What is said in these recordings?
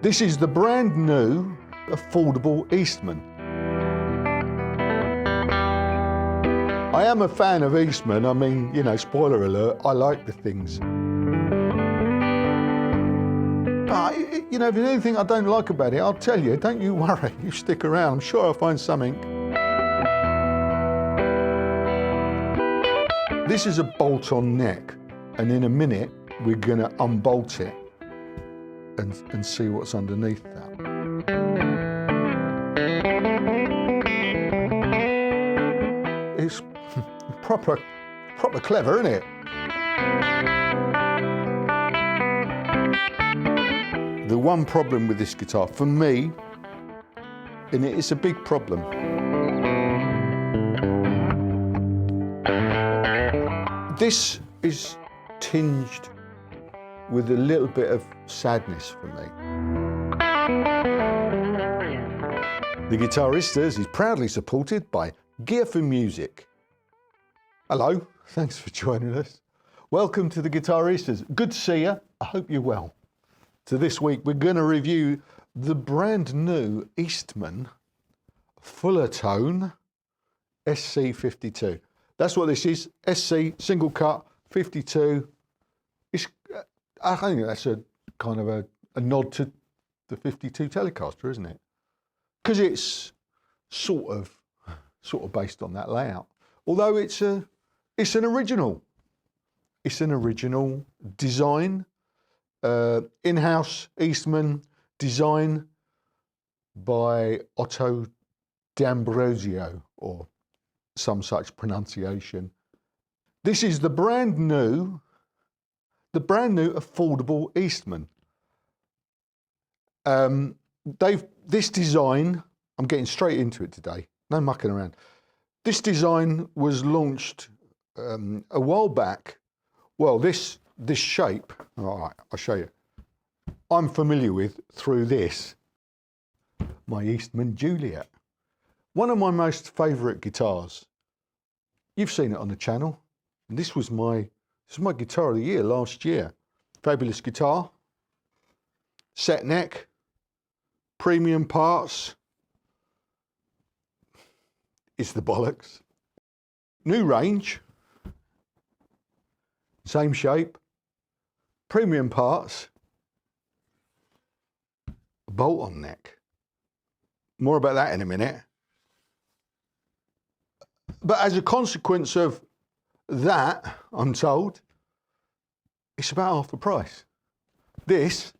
This is the brand new, affordable Eastman. I am a fan of Eastman. I mean, you know, spoiler alert, I like the things. But, you know, if there's anything I don't like about it, I'll tell you, don't you worry, you stick around, I'm sure I'll find something. This is a bolt-on neck, and in a minute, we're gonna unbolt it and see what's underneath that. It's proper clever, isn't it? The one problem with this guitar, for me, and it's a big problem, this is tinged with a little bit of sadness for me. The Guitaristas is proudly supported by Gear for Music. Hello, thanks for joining us. Welcome to the Guitaristas. Good to see you. I hope you're well. So this week we're going to review the brand new Eastman Fullertone SC52. That's what this is. SC single cut 52. I think that's a kind of a nod to the 52 Telecaster, isn't it? Because it's sort of based on that layout. Although it's an original. It's an original design, in-house Eastman design by Otto D'Ambrosio, or some such pronunciation. This is the brand new affordable Eastman. This design, I'm getting straight into it today, no mucking around. This design was launched a while back. Well, this shape, all right, I'll show you. I'm familiar with through this, my Eastman Juliet. One of my most favourite guitars. You've seen it on the channel. And this was my guitar of the year last year. Fabulous guitar, set neck, premium parts. It's the bollocks. New range, same shape, premium parts, bolt-on neck. More about that in a minute. But as a consequence of that, I'm told, it's about half the price. This,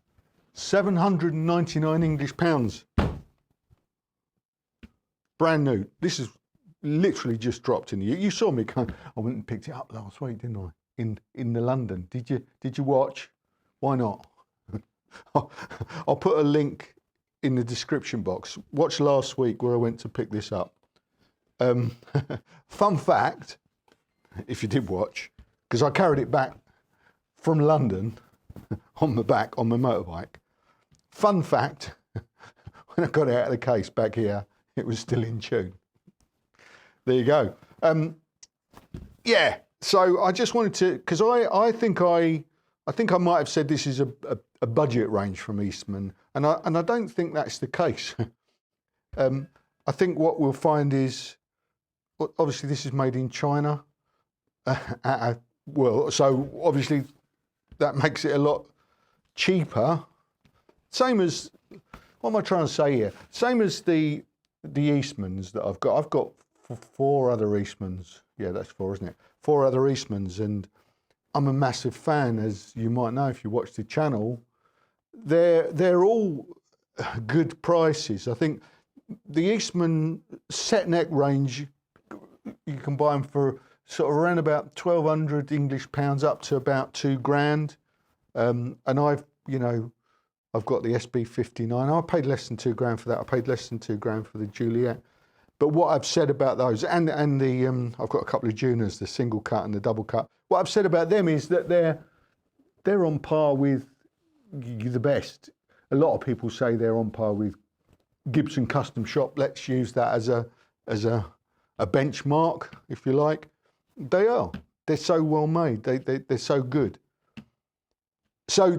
799 English pounds. Brand new. This is literally just dropped in the, you saw me come, I went and picked it up last week, didn't I? In the London. Did you watch? Why not? I'll put a link in the description box. Watch last week where I went to pick this up. Fun fact, if you did watch, because I carried it back from London on my back on my motorbike. Fun fact, when I got it out of the case back here, it was still in tune. There you go. Yeah, so I just wanted to, because I think I might have said this is a budget range from Eastman, and I don't think that's the case. I think what we'll find is, obviously this is made in China. Well, so obviously that makes it a lot cheaper. Same as, what am I trying to say here? Same as the Eastmans that I've got. I've got 4 other Eastmans. Yeah, that's 4, isn't it? 4 other Eastmans, and I'm a massive fan, as you might know if you watch the channel. They're all good prices. I think the Eastman set neck range, you can buy them for sort of around about 1,200 English pounds up to about £2,000. And I've got the SB59. I paid less than £2,000 for that. I paid less than £2,000 for the Juliet. But what I've said about those, and the I've got a couple of Junas, the single cut and the double cut. What I've said about them is that they're on par with the best. A lot of people say they're on par with Gibson Custom Shop. Let's use that as a benchmark, if you like. They are. They're so well made. They're so good. So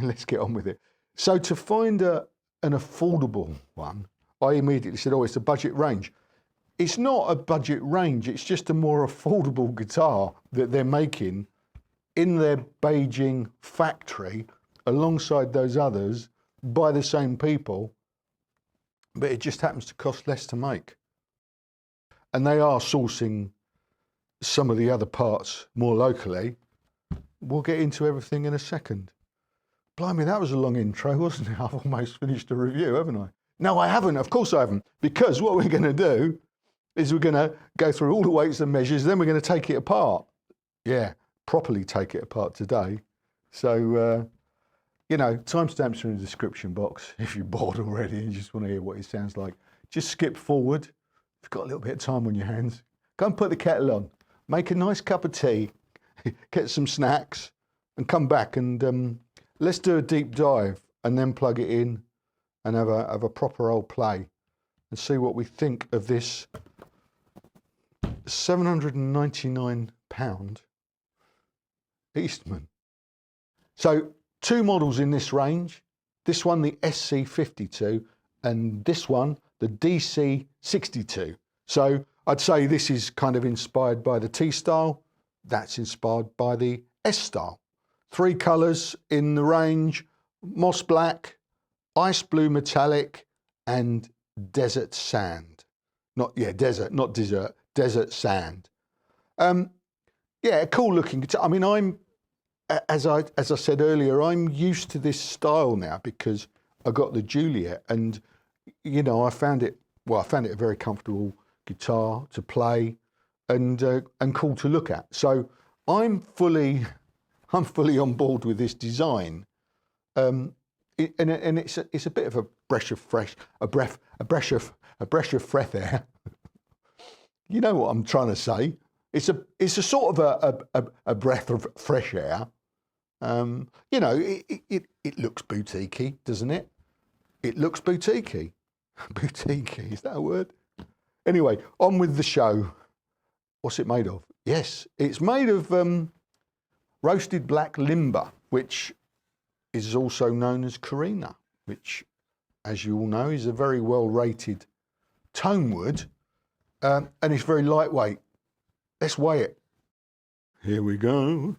let's get on with it. So to find an affordable one, I immediately said, oh, it's a budget range. It's not a budget range, it's just a more affordable guitar that they're making in their Beijing factory alongside those others by the same people, but it just happens to cost less to make. And they are sourcing some of the other parts more locally. We'll get into everything in a second. Blimey, that was a long intro, wasn't it? I've almost finished a review, haven't I? No, I haven't. Of course I haven't. Because what we're going to do is we're going to go through all the weights and measures, then we're going to take it apart. Yeah, properly take it apart today. So, you know, timestamps are in the description box if you're bored already and you just want to hear what it sounds like. Just skip forward. If you've got a little bit of time on your hands, go and put the kettle on. Make a nice cup of tea, get some snacks, and come back and let's do a deep dive and then plug it in and have a proper old play and see what we think of this £799 Eastman. So 2 models in this range. This one, the SC52, and this one, the DC62. So I'd say this is kind of inspired by the T style. That's inspired by the S style. 3 colours in the range: moss black, ice blue metallic, and desert sand. Desert sand. Yeah, cool looking guitar. I mean, as I said earlier, I'm used to this style now because I got the Juliet, and you know, I found it a very comfortable guitar to play and cool to look at. So I'm fully on board with this design. And it's a bit of a breath of fresh air. You know what I'm trying to say? It's a sort of a breath of fresh air. You know, it looks boutiquey, doesn't it? It looks boutiquey. Boutiquey, is that a word? Anyway, on with the show. What's it made of? Yes, it's made of roasted black limber, which is also known as Carina, which, as you all know, is a very well-rated tone wood, and it's very lightweight. Let's weigh it. Here we go.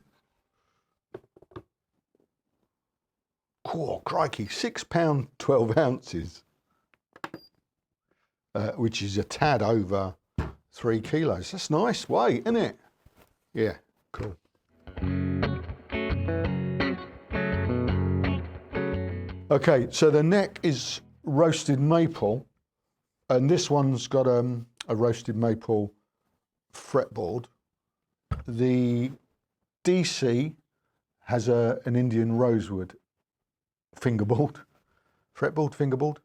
Oh, crikey, £6 12 ounces, which is a tad over 3 kilos. That's nice weight, isn't it? Yeah, cool. Okay, so the neck is roasted maple, and this one's got a roasted maple fretboard. The DC has an Indian rosewood fingerboard, fingerboard.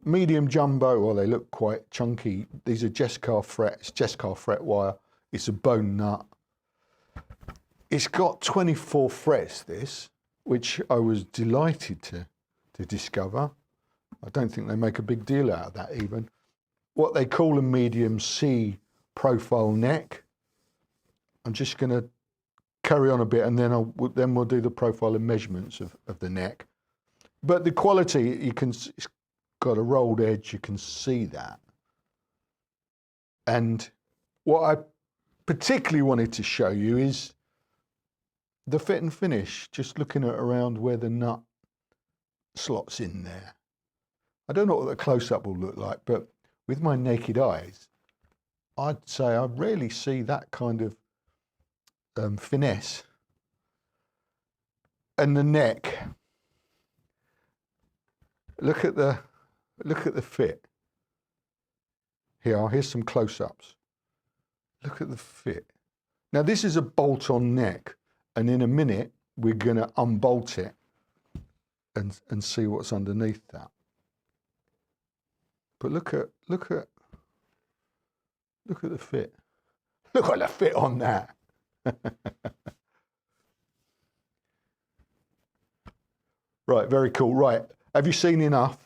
Medium jumbo, well, they look quite chunky. These are Jescar frets, Jescar fret wire. It's a bone nut. It's got 24 frets, this, which I was delighted to discover. I don't think they make a big deal out of that even. What they call a medium C profile neck. I'm just going to carry on a bit and then we'll do the profile and measurements of the neck. But the quality, it's got a rolled edge, you can see that. And what I particularly wanted to show you is the fit and finish, just looking at around where the nut slots in there. I don't know what the close-up will look like, but with my naked eyes, I'd say I rarely see that kind of finesse. And the neck, look at the fit. Here's some close-ups. Look at the fit. Now this is a bolt-on neck, and in a minute we're going to unbolt it and see what's underneath that. But look at the fit. Look at the fit on that. Right, very cool. Right, have you seen enough?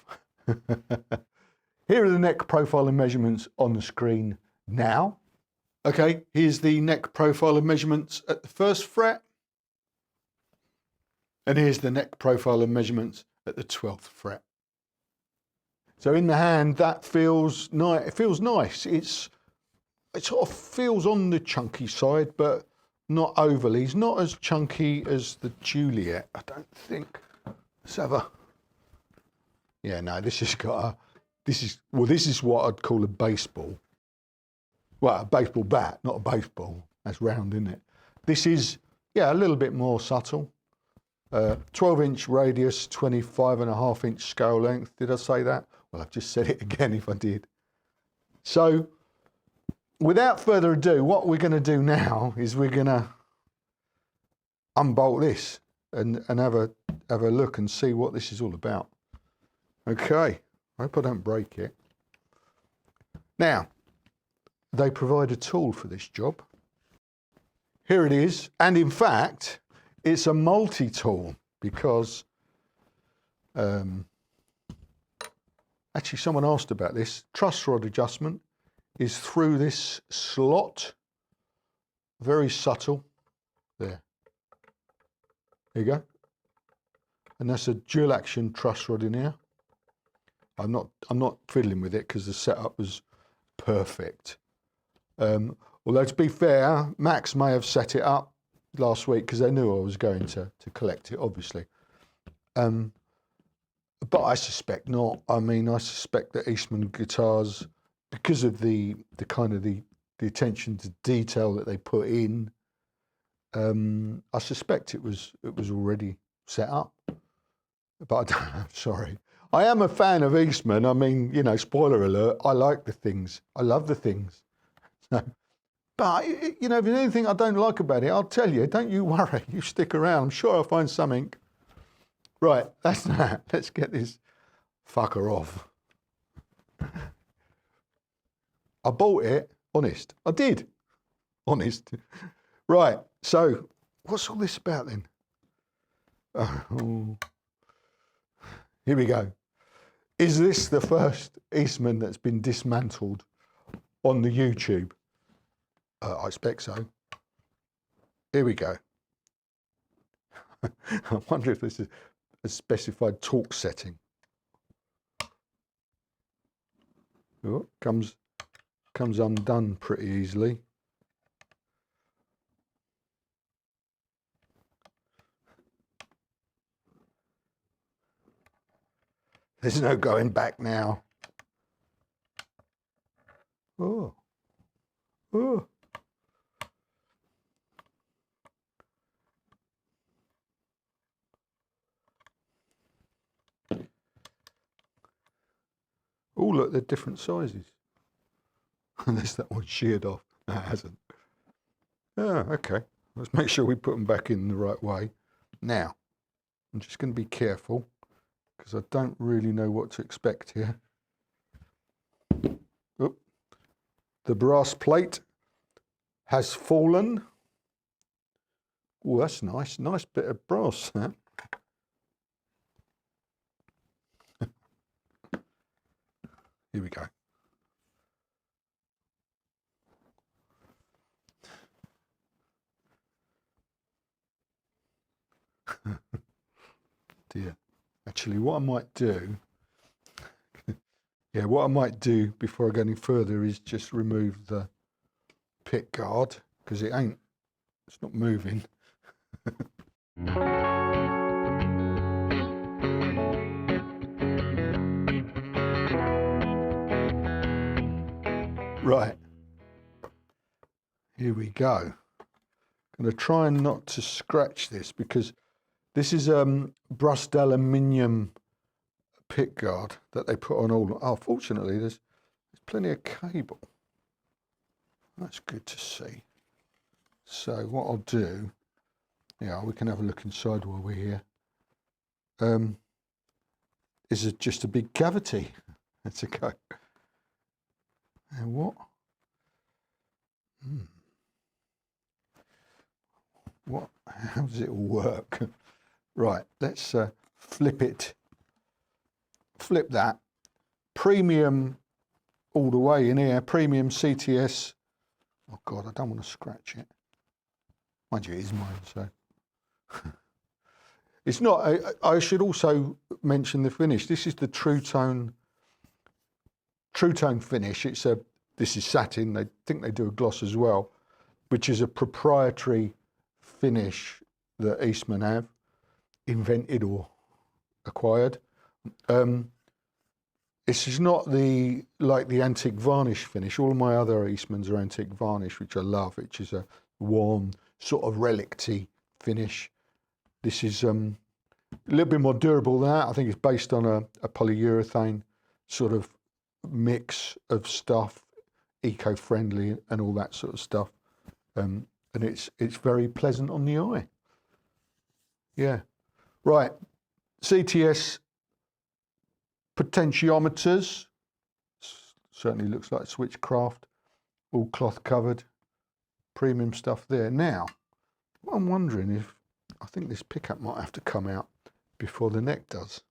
Here are the neck profile and measurements on the screen now. Okay, here's the neck profile and measurements at the first fret. And here's the neck profile and measurements at the 12th fret. So in the hand, that feels nice. It feels nice. It sort of feels on the chunky side, but not overly. It's not as chunky as the Juliet, I don't think. Let's have a... Yeah, no, this has got a... This is what I'd call a baseball. Well, a baseball bat, not a baseball. That's round, isn't it? This is, yeah, a little bit more subtle. 12-inch radius, 25.5-inch scale length. Did I say that? Well, I've just said it again if I did. So, without further ado, what we're going to do now is we're going to unbolt this and have a look and see what this is all about. Okay, I hope I don't break it. Now, they provide a tool for this job. Here it is, and in fact, it's a multi-tool because actually someone asked about this. Truss rod adjustment is through this slot, very subtle. There you go. And that's a dual action truss rod in here. I'm not fiddling with it because the setup was perfect. Although to be fair, Max may have set it up last week because they knew I was going to collect it, obviously. But I suspect not. I mean, I suspect that Eastman guitars, because of the kind of the attention to detail that they put in, I suspect it was already set up. But I don't know, sorry. I am a fan of Eastman. I mean, you know, spoiler alert, I like the things. I love the things. But, you know, if there's anything I don't like about it, I'll tell you. Don't you worry. You stick around. I'm sure I'll find something. Right, that's that. Let's get this fucker off. I bought it. Honest. I did. Honest. Right, so what's all this about then? Oh. Here we go. Is this the first Eastman that's been dismantled on the YouTube? I expect so. Here we go. I wonder if this is a specified torque setting. Oh, comes undone pretty easily. There's no going back now. Oh. Oh. Oh, look, they're different sizes. Unless that one's sheared off. No, it hasn't. Ah, okay. Let's make sure we put them back in the right way. Now, I'm just going to be careful because I don't really know what to expect here. Oh, the brass plate has fallen. Oh, that's nice. Nice bit of brass, that. Here we go. Dear. Actually, what I might do, yeah, what I might do before I go any further is just remove the pick guard because it's not moving. Right, here we go. I'm going to try and not to scratch this because this is brushed aluminium pick guard that they put on all. Oh, fortunately, there's plenty of cable. That's good to see. So what I'll do, yeah, we can have a look inside while we're here. Is it just a big cavity? That's okay. And what? What? How does it all work? Right, let's flip it. Flip that. Premium all the way in here. Premium CTS. Oh God, I don't want to scratch it. Mind you, it is mine, so. It's not, I should also mention the finish. This is the True Tone finish. This is satin. They think they do a gloss as well, which is a proprietary finish that Eastman have invented or acquired. This is not like the antique varnish finish. All my other Eastmans are antique varnish, which I love, which is a warm, sort of relic-y finish. This is a little bit more durable than that. I think it's based on a polyurethane sort of mix of stuff, eco-friendly and all that sort of stuff. And it's very pleasant on the eye. Yeah. Right. CTS potentiometers. Certainly looks like Switchcraft. All cloth covered. Premium stuff there. Now, what I'm wondering if, I think this pickup might have to come out before the neck does.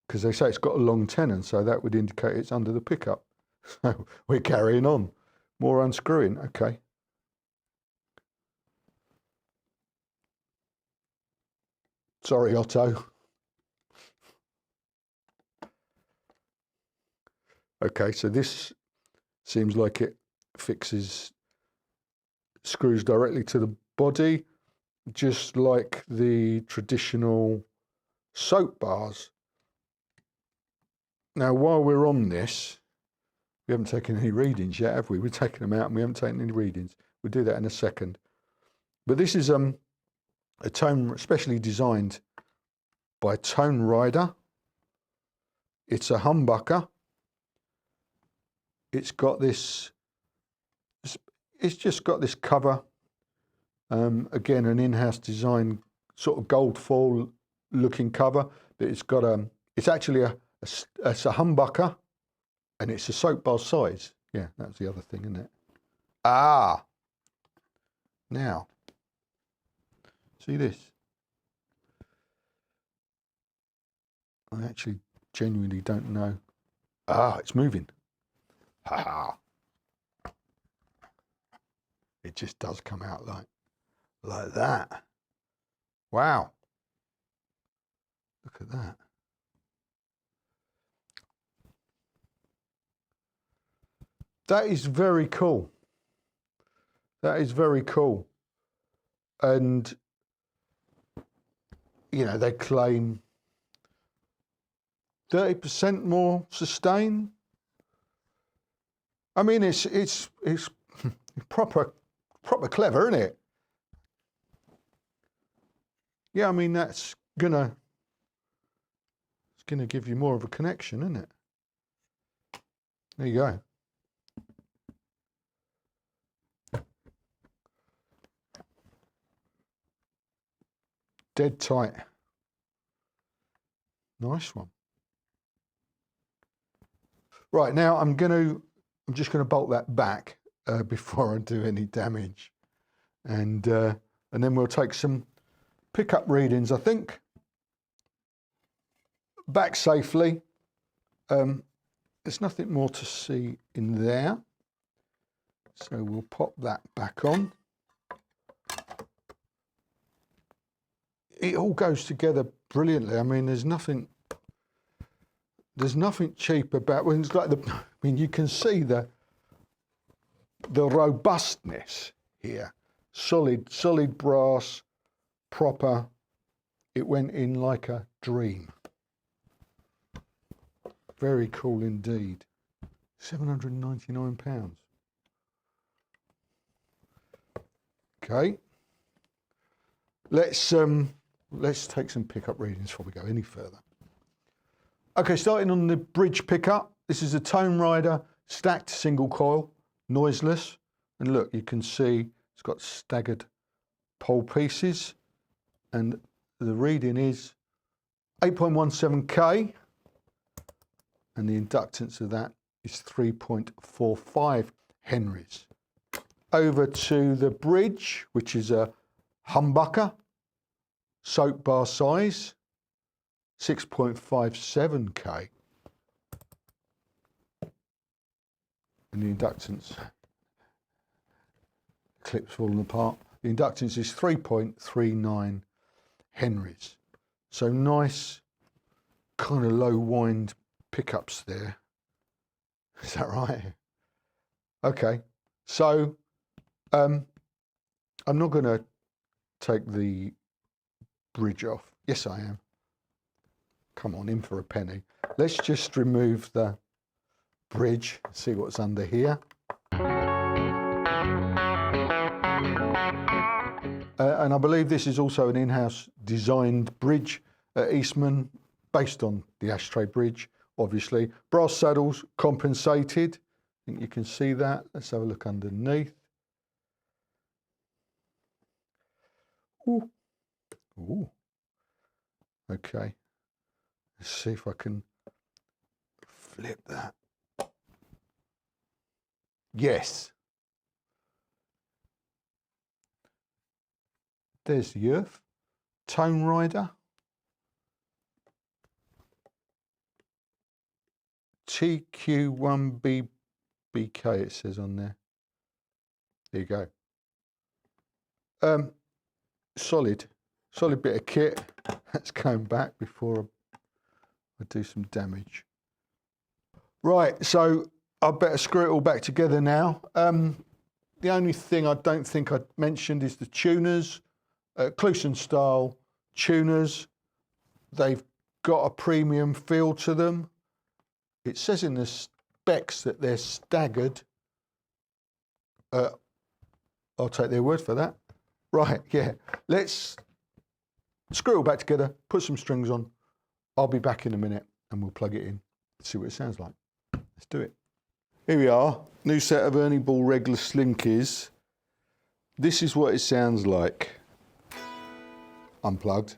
Because they say it's got a long tenon, so that would indicate it's under the pickup. So we're carrying on. More unscrewing, okay. Sorry, Otto. Okay, so this seems like it screws directly to the body, just like the traditional soap bars. Now, while we're on this, we haven't taken any readings yet, have we? We've taken them out and we haven't taken any readings. We'll do that in a second. But this is a tone specially designed by Tone Rider. It's a humbucker. It's just got this cover. Again, an in-house design sort of gold foil looking cover. But it's actually it's a humbucker, and it's a soap bar size. Yeah, that's the other thing, isn't it? Ah, now, see this? I actually genuinely don't know. Ah, it's moving. Ha ha. It just does come out like that. Wow. Look at that. That is very cool. That is very cool. And, you know, they claim 30% more sustain. I mean, it's proper clever, isn't it? Yeah, I mean, it's gonna give you more of a connection, isn't it? There you go. Dead tight. Nice one. Right, now I'm just gonna bolt that back before I do any damage, and then we'll take some pickup readings. I think back safely. There's nothing more to see in there, so we'll pop that back on. It all goes together brilliantly. I mean, there's nothing cheap about when it's like I mean, you can see the robustness here. Solid brass, proper. It went in like a dream. Very cool indeed. £799. Okay. Let's take some pickup readings before we go any further. Okay, starting on the bridge pickup. This is a Tone Rider stacked single coil, noiseless. And look, you can see it's got staggered pole pieces. And the reading is 8.17K. And the inductance of that is 3.45 Henrys. Over to the bridge, which is a humbucker, soap bar size, 6.57K. And the inductance, clip's falling apart. The inductance is 3.39 Henrys. So nice kind of low wind pickups there. Is that right? Okay, so I'm not going to take the bridge off. Yes, I am. Come on, in for a penny. Let's just remove the bridge, see what's under here. And I believe this is also an in-house designed bridge at Eastman, based on the ashtray bridge, obviously. Brass saddles, compensated. I think you can see that. Let's have a look underneath. Ooh. Ooh. Okay. Let's see if I can flip that. Yes. There's the earth. Tone rider. TQ1BBK it says on there. There you go. Solid bit of kit. That's going back before I do some damage. Right, so I better screw it all back together now. The only thing I don't think I mentioned is the tuners. Cluson style tuners. They've got a premium feel to them. It says in the specs that they're staggered. I'll take their word for that. Right, yeah. Let's screw it all back together, put some strings on. I'll be back in a minute and we'll plug it in, see what it sounds like. Let's do it. Here we are, new set of Ernie Ball regular slinkies. This is what it sounds like, unplugged.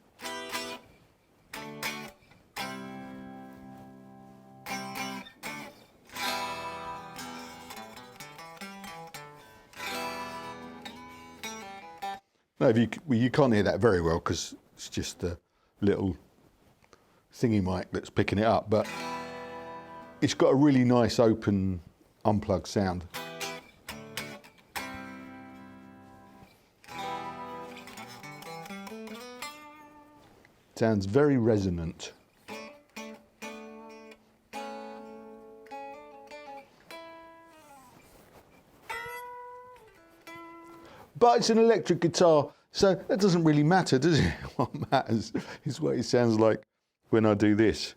No, you can't hear that very well because it's just a little thingy mic that's picking it up, but it's got a really nice open unplugged sound. Sounds very resonant. But it's an electric guitar, so that doesn't really matter, does it? What matters is what it sounds like when I do this.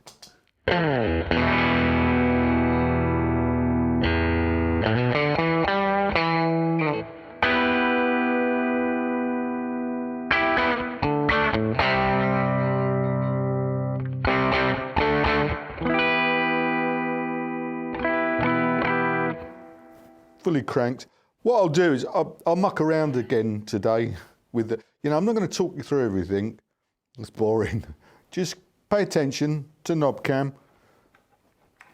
Fully cranked. What I'll do is I'll muck around again today with the, I'm not going to talk you through everything. It's boring. Just pay attention to knob cam.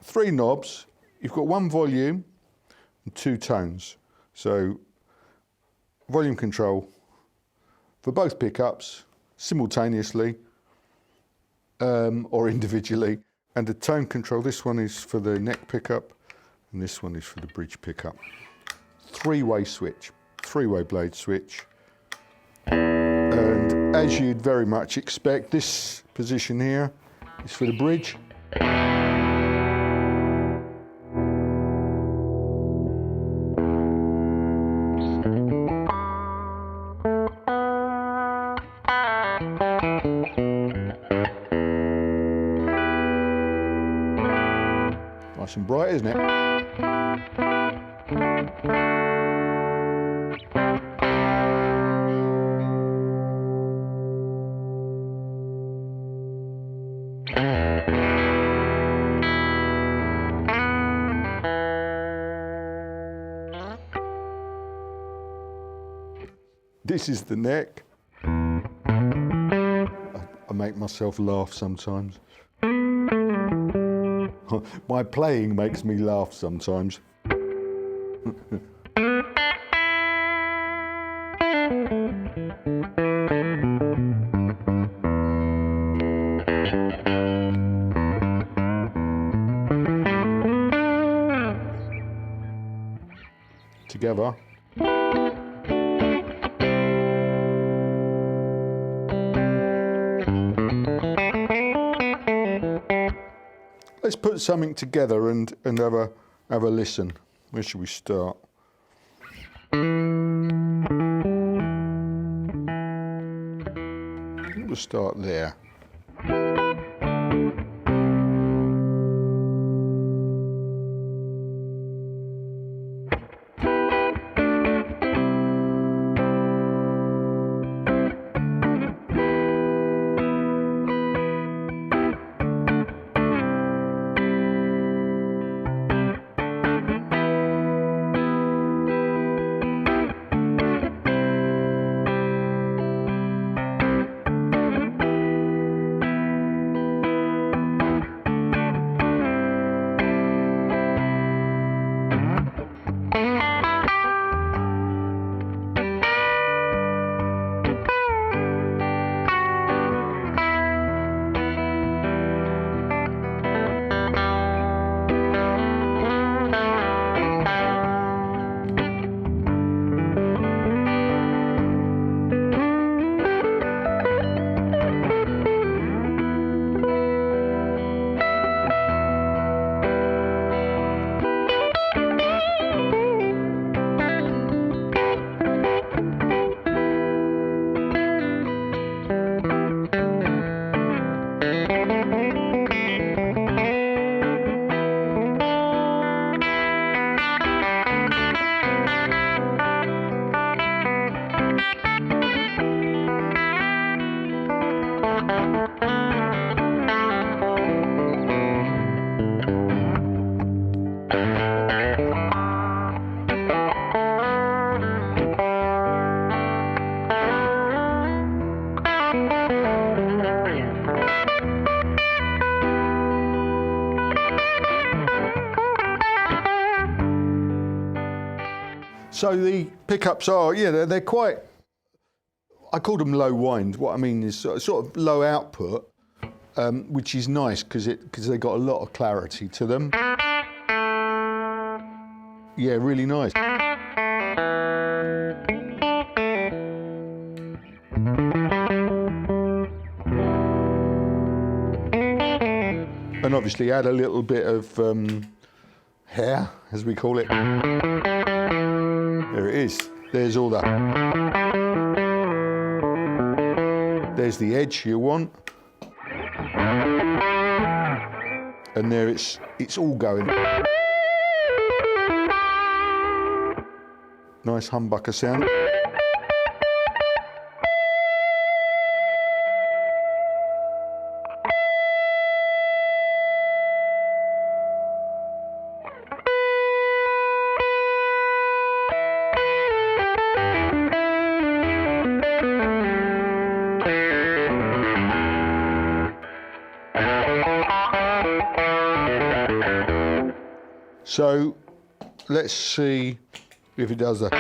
3 knobs. You've got 1 volume and 2 tones. So volume control for both pickups simultaneously or individually, and the tone control. This one is for the neck pickup and this one is for the bridge pickup. 3-way switch, 3-way blade switch. And as you'd very much expect, this position here is for the bridge. Nice and bright, isn't it? This is the neck. I make myself laugh sometimes. My playing makes me laugh sometimes. Together. let's put something together and have a listen. Where should we start? We'll start there. So the pickups are, yeah, they're quite, I call them low wind. What I mean is sort of low output, which is nice because they've got a lot of clarity to them. Yeah, really nice. And obviously add a little bit of hair, as we call it. There it is. There's all that. There's the edge you want. And there it's all going. Nice humbucker sound. So let's see if it does that.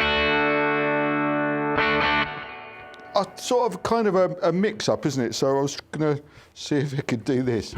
Sort of kind of a mix-up, isn't it? So I was going to see if it could do this.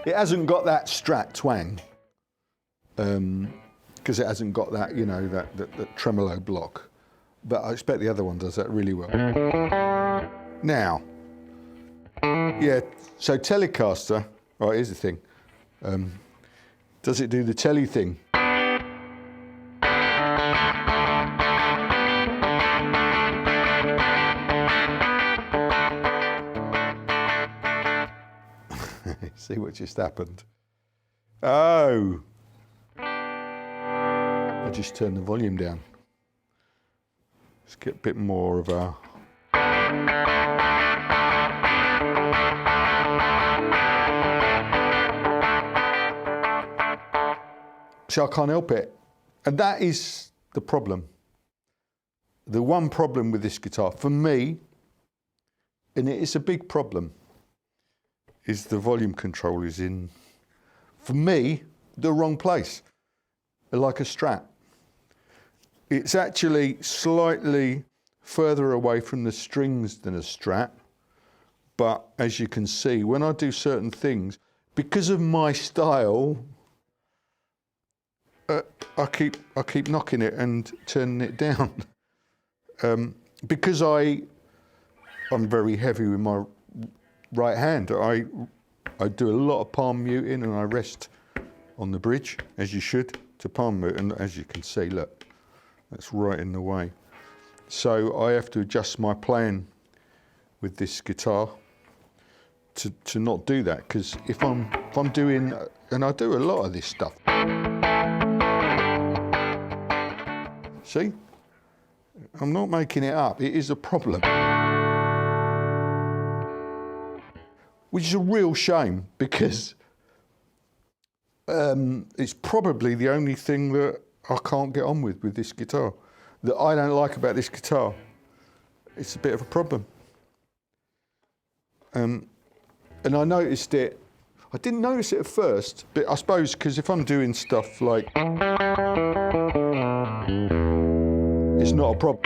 It hasn't got that strat twang, because it hasn't got that, you know, that tremolo block. But I expect the other one does that really well. Now, yeah, so Telecaster, right, here's the thing. Does it do the tele thing? See what just happened. Oh. I'll just turn the volume down. Let's get a bit more of a... See, I can't help it. And that is the problem. The one problem with this guitar, for me, and it's a big problem, is the volume control is in, for me, the wrong place, like a Strat. It's actually slightly further away from the strings than a Strat, but as you can see, when I do certain things, because of my style, I keep knocking it and turning it down. Because I'm very heavy with my right hand. I do a lot of palm muting and I rest on the bridge, as you should, to palm mute. And as you can see, look, that's right in the way. So I have to adjust my playing with this guitar to not do that. Because if I'm doing, and I do a lot of this stuff. See? I'm not making it up, it is a problem. Which is a real shame because it's probably the only thing that I can't get on with this guitar. That I don't like about this guitar. It's a bit of a problem. And I noticed it, I didn't notice it at first, but I suppose because if I'm doing stuff like, it's not a problem.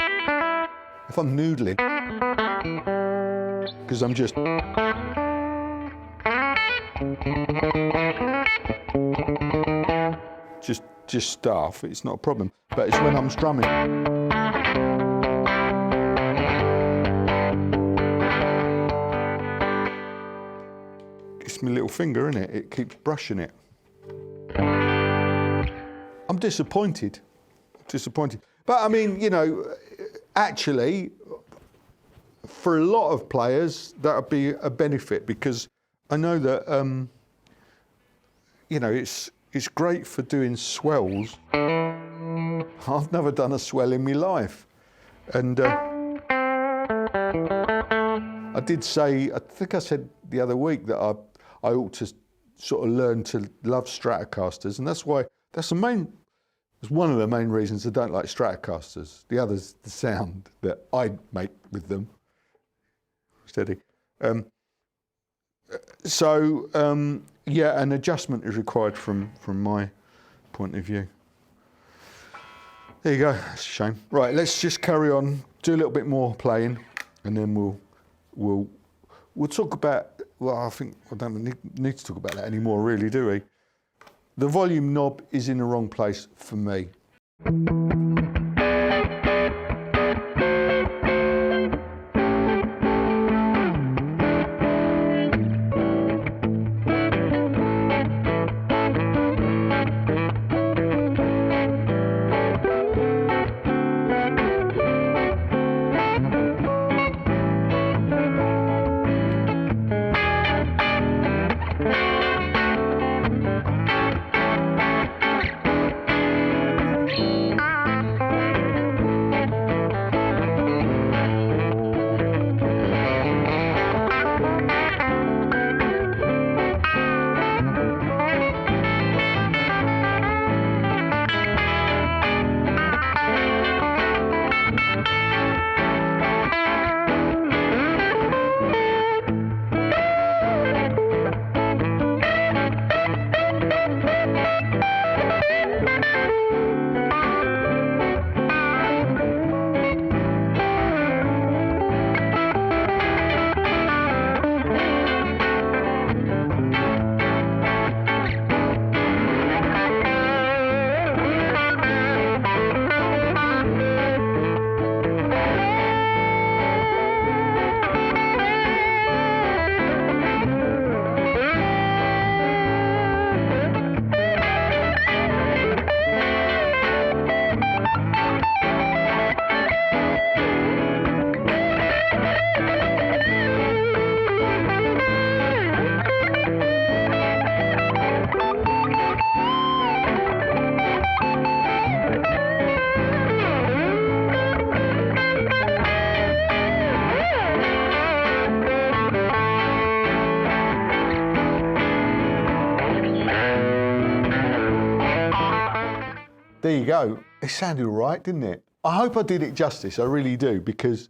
If I'm noodling, because I'm just stuff, it's not a problem. But it's when I'm strumming. It's my little finger, isn't it? It keeps brushing it. I'm disappointed. But I mean, you know, actually, for a lot of players, that would be a benefit because I know that, you know, it's great for doing swells. I've never done a swell in my life. And I did say, I think I said the other week that I ought to sort of learn to love Stratocasters, and that's one of the main reasons I don't like Stratocasters. The other's the sound that I make with them. Steady. Yeah, an adjustment is required from my point of view. There you go. That's a shame. Right, let's just carry on, do a little bit more playing, and then we'll talk about. Well, I think I don't need to talk about that anymore, really, do we? The volume knob is in the wrong place for me. there you go. It sounded all right, didn't it? I hope I did it justice, I really do, because,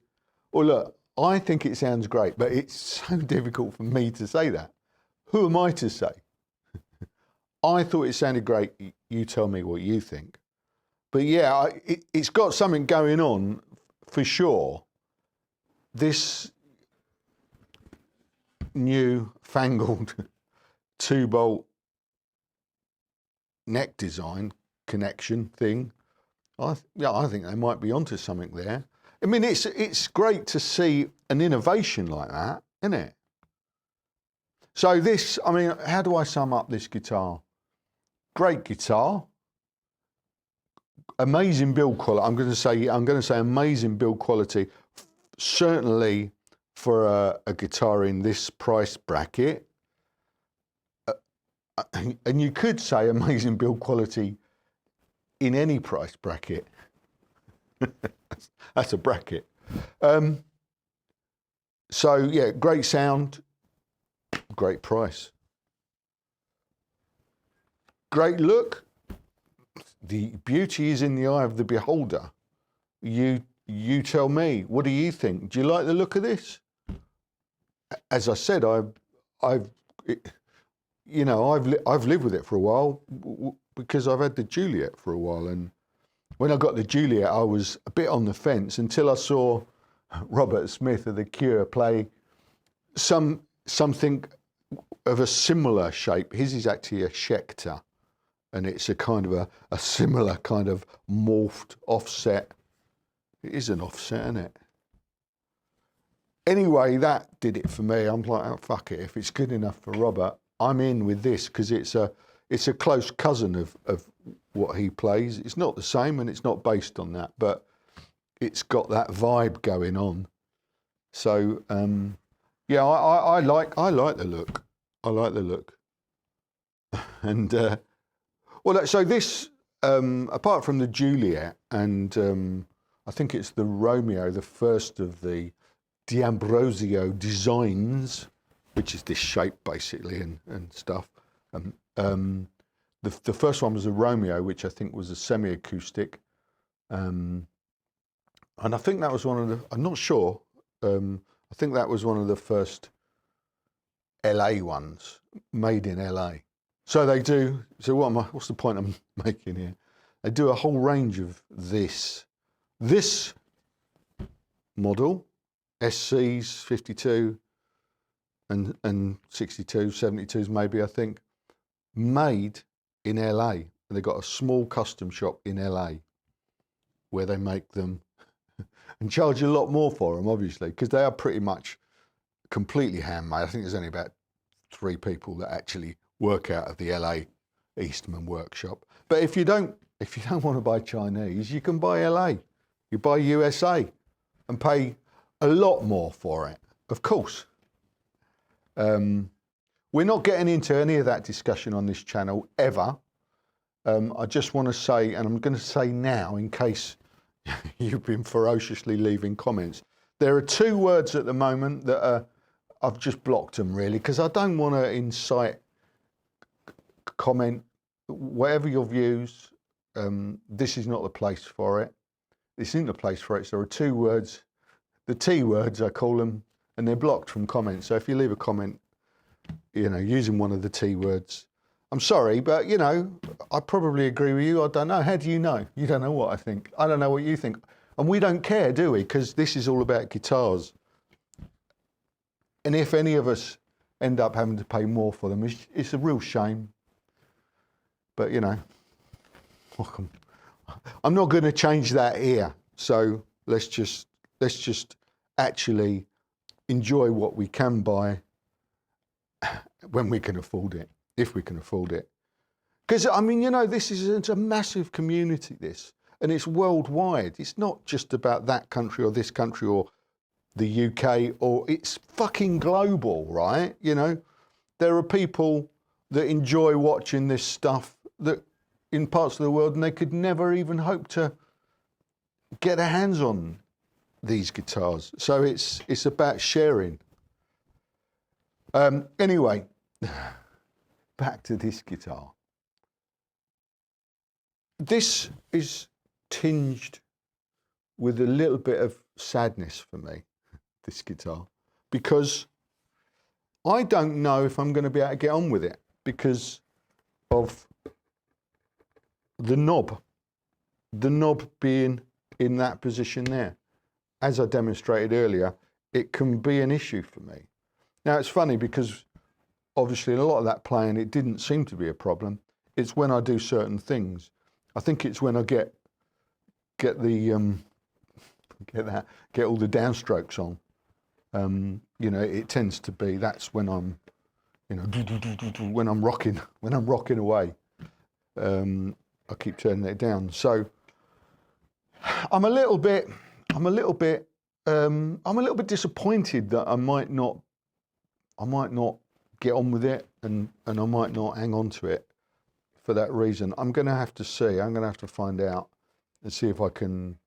well, look, I think it sounds great, but it's so difficult for me to say that. Who am I to say? I thought it sounded great. You tell me what you think. But yeah, it's got something going on for sure. This new fangled 2-bolt neck design connection thing, I think they might be onto something there. I mean, it's great to see an innovation like that, isn't it? So this, I mean, how do I sum up this guitar? Great guitar, amazing build quality. I'm going to say amazing build quality, certainly for a guitar in this price bracket. And you could say amazing build quality in any price bracket. That's a bracket. So yeah, great sound, great price. Great look. The beauty is in the eye of the beholder. You tell me, what do you think? Do you like the look of this? As I said, I've lived with it for a while because I've had the Juliet for a while, and when I got the Juliet, I was a bit on the fence until I saw Robert Smith of The Cure play something of a similar shape. His is actually a Schecter, and it's a kind of a similar kind of morphed offset. It is an offset, isn't it? Anyway, that did it for me. I'm like, oh, fuck it. If it's good enough for Robert, I'm in with this, because it's a close cousin of what he plays. It's not the same, and it's not based on that, but it's got that vibe going on. So yeah, I like the look. I like the look. And well, so this apart from the Juliet and I think it's the Romeo, the first of the D'Ambrosio designs, which is this shape basically and stuff. The first one was a Romeo, which I think was a semi-acoustic, and I think that was one of the. I'm not sure. I think that was one of the first LA ones, made in LA. So they do. So what's the point I'm making here? They do a whole range of this model, SCs, 52 and 62, 72s maybe, I think, made in LA. And they've got a small custom shop in LA where they make them and charge a lot more for them, obviously, because they are pretty much completely handmade. I think there's only about 3 people that actually work out of the LA Eastman workshop. But if you don't want to buy Chinese, you can buy LA. You buy USA and pay a lot more for it, of course. We're not getting into any of that discussion on this channel ever. I just want to say, and I'm going to say now in case you've been ferociously leaving comments, there are 2 words at the moment that I've just blocked them really, because I don't want to incite comment. Whatever your views, this is not the place for it. This isn't the place for it. So there are 2 words, the T words I call them, and they're blocked from comments. So if you leave a comment, using one of the T words, I'm sorry, but I probably agree with you. I don't know. How do you know? You don't know what I think. I don't know what you think. And we don't care, do we? Because this is all about guitars. And if any of us end up having to pay more for them, it's a real shame. But, I'm not going to change that here. So let's just actually enjoy what we can buy when we can afford it, if we can afford it. Because, I mean, it's a massive community, this, and it's worldwide. It's not just about that country or this country or the UK, or it's fucking global, right? There are people that enjoy watching this stuff that in parts of the world, and they could never even hope to get their hands on these guitars. So it's about sharing. Anyway, back to this guitar. this is tinged with a little bit of sadness for me, this guitar, because I don't know if I'm going to be able to get on with it because of the knob being in that position there. As I demonstrated earlier, it can be an issue for me. Now, it's funny because obviously in a lot of that playing, it didn't seem to be a problem. It's when I do certain things. I think it's when I get all the downstrokes on. You know, it tends to be, that's when I'm, you know, when I'm rocking away. I keep turning it down. So I'm a little bit disappointed that I might not get on with it, and I might not hang on to it for that reason. I'm going to have to see. I'm going to have to find out and see if I can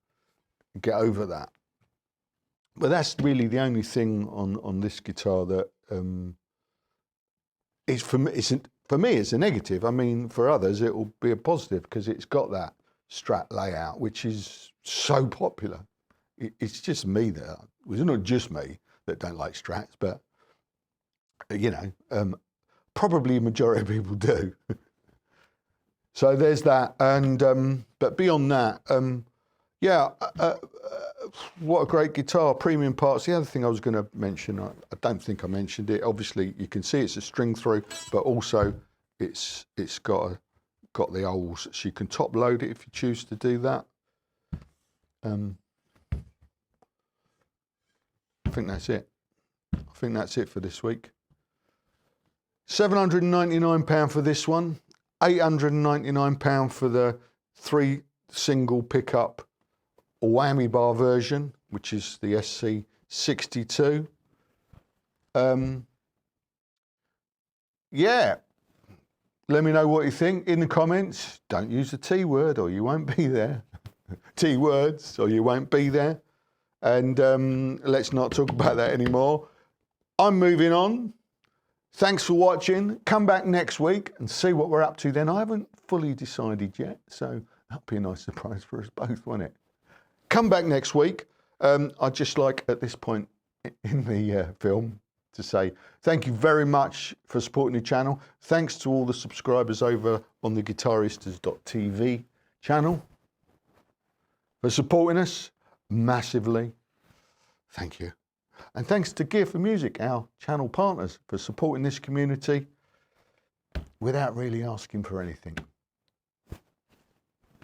get over that. But that's really the only thing on this guitar that is for me. For me, it's a negative. I mean, for others, it will be a positive because it's got that strat layout, which is so popular. It's just me that, well, it's not just me that don't like strats, but you know, probably a majority of people do. So there's that, and but beyond that, yeah, what a great guitar, premium parts. The other thing I was going to mention, I don't think I mentioned it. Obviously, you can see it's a string through, but also it's got the holes, so you can top load it if you choose to do that. I think that's it. I think that's it for this week. £799 for this one. £899 for the 3 single pickup whammy bar version, which is the SC62. Yeah, let me know what you think in the comments. Don't use the T word or you won't be there. T words or you won't be there. And let's not talk about that anymore. I'm moving on. Thanks for watching. Come back next week and see what we're up to then. I haven't fully decided yet, so that'll be a nice surprise for us both, won't it? Come back next week. I'd just like at this point in the film to say thank you very much for supporting the channel. Thanks to all the subscribers over on the guitaristas.tv channel for supporting us massively. Thank you. And thanks to Gear for Music, our channel partners, for supporting this community without really asking for anything.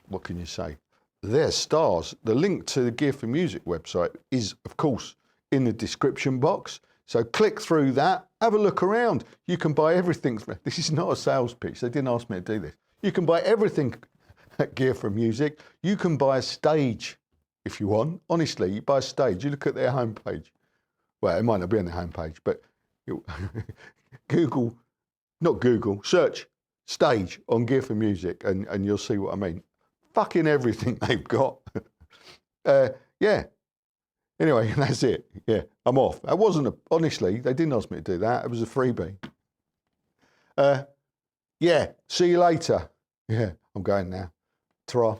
What can you say? They're stars. The link to the Gear for Music website is, of course, in the description box. So click through that, have a look around. You can buy everything. This is not a sales pitch. They didn't ask me to do this. You can buy everything at Gear for Music. You can buy a stage if you want. Honestly, you buy a stage. You look at their homepage. Well, it might not be on the homepage, but search stage on Gear for Music and you'll see what I mean. Fucking everything they've got. Yeah. Anyway, that's it. Yeah, I'm off. That wasn't honestly, they didn't ask me to do that. It was a freebie. Yeah, see you later. Yeah, I'm going now. Ta-ra.